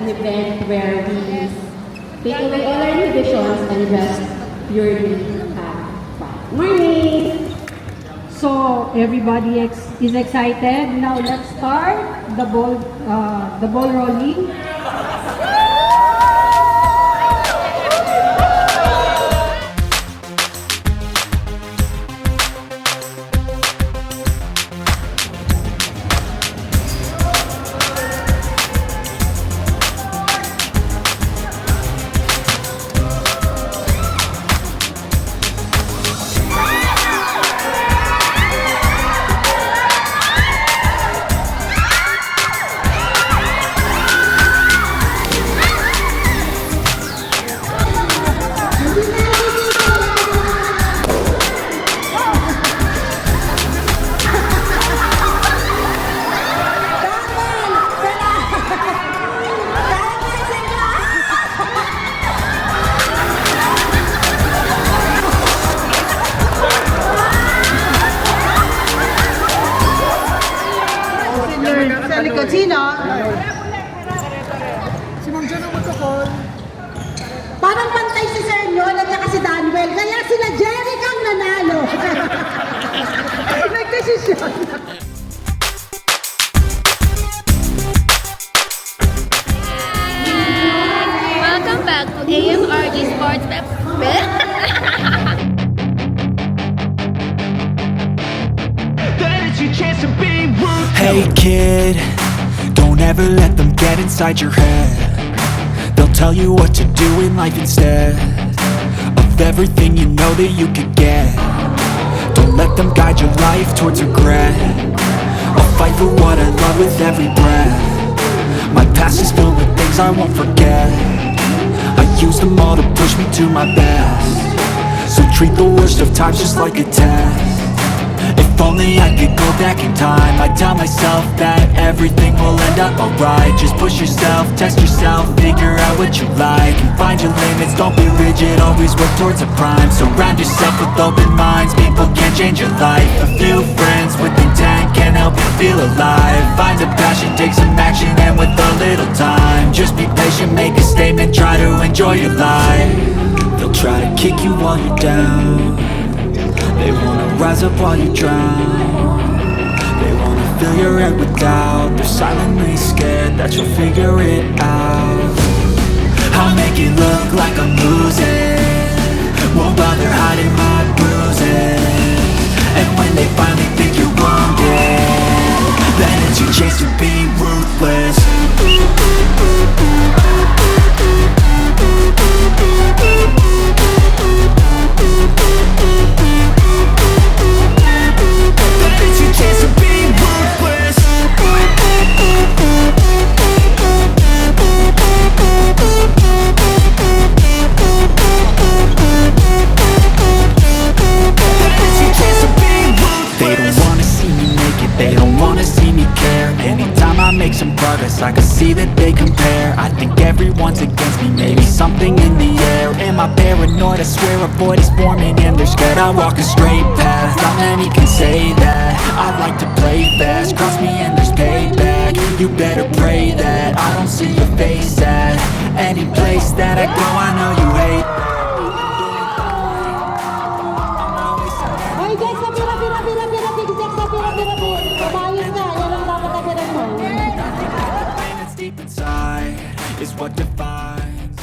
an event where we take away all our inhibitions and just purely have fun. Morning! So everybody is excited. Now let's start the ball rolling. Sino? Si Ma'am Jan ang magkakol. Parang pantay si Sir Nyon at saka si Danwell. Kaya sila Jeric ang nanalo. Nagdesisyon. Welcome back to AMRG Sportsfest. Hey kid, don't ever let them get inside your head. They'll tell you what to do in life instead of everything you know that you could get. Don't let them guide your life towards regret. I'll fight for what I love with every breath. My past is filled with things I won't forget. I use them all to push me to my best. So treat the worst of times just like a test. If only I could go back in time, I'd tell myself that everything will end up alright. Just push yourself, test yourself, figure out what you like, and find your limits, don't be rigid, always work towards a prime. Surround yourself with open minds, people can change your life. A few friends with intent can help you feel alive. Find a passion, take some action, and with a little time, just be patient, make a statement, try to enjoy your life. They'll try to kick you while you're down. They wanna rise up while you drown. They wanna fill your head with doubt. They're silently scared that you'll figure it out. I'll make it look like I'm losing, won't bother hiding my bruises. And when they finally think you're wounded, then it's your chance to be ruthless. I can see that they compare. I think everyone's against me, maybe something in the air. Am I paranoid? I swear a void is forming and they're scared I walk a straight path. Not many can say that. I like to play fast, cross me and there's payback. You better pray that I don't see your face at any place that I go. I know you hate. Ay, Jack, Kabayos na, yan ang dapat agad mo. Deep inside is what defines.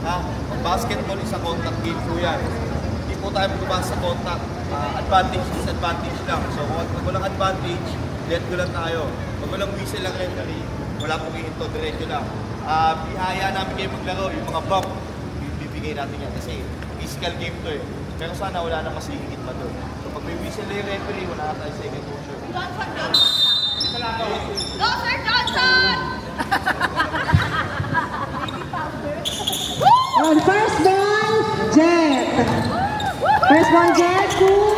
Ha? Ang basketball is a contact game po yan. Hindi po tayo magubasa sa contact. Advantage, disadvantage lang. So kung walang advantage, let go lang tayo. Pag walang whistle lang referee, wala pong hihinto, diretso lang. Bihaya namin kayo maglaro, yung mga bump, bibigay natin yan. Kasi physical game to eh. Pero sana wala na masihigit pa doon. So pag may whistle na yung referee, wala na tayo second motion. Go, Sir Johnson! On first ball, Jet. First ball, Jet. Cool.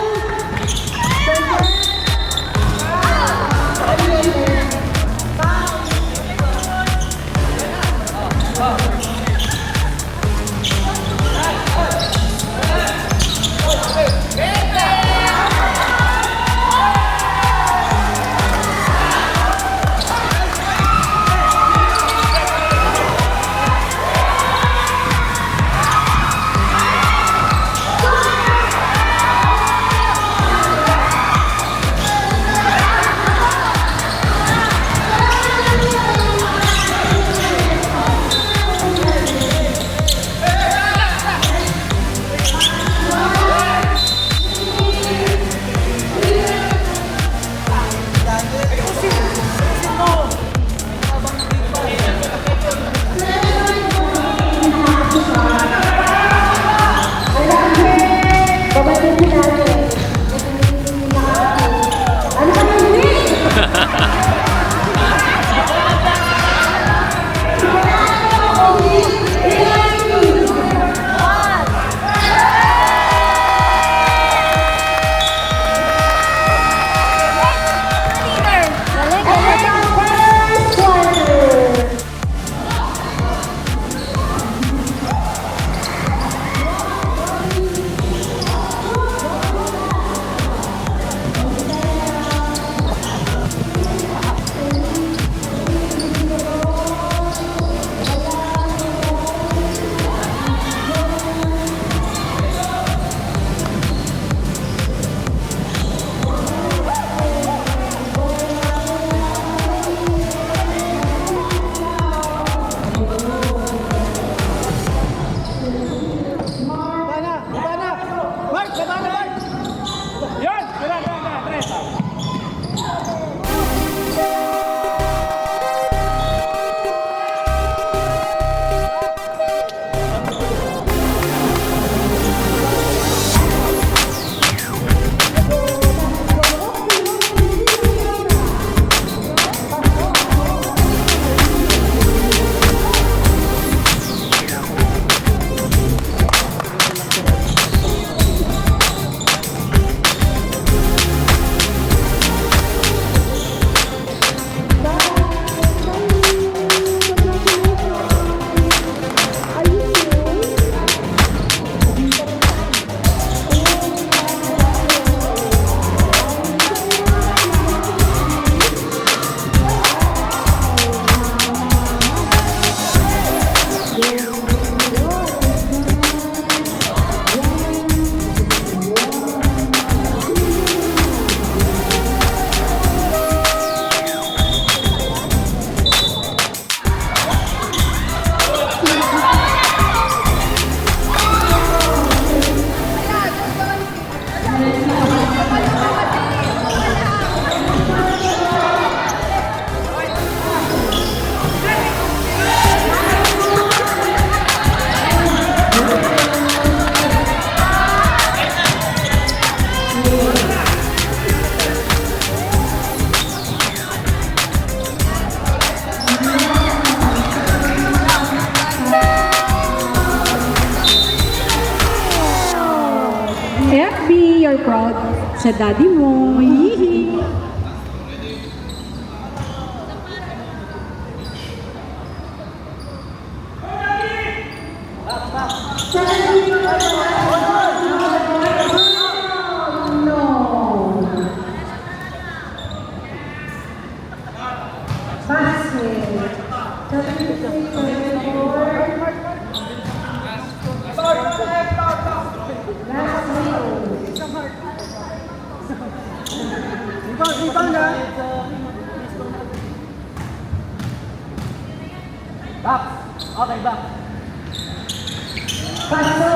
you're proud sa daddy mo. Hihi. Pasok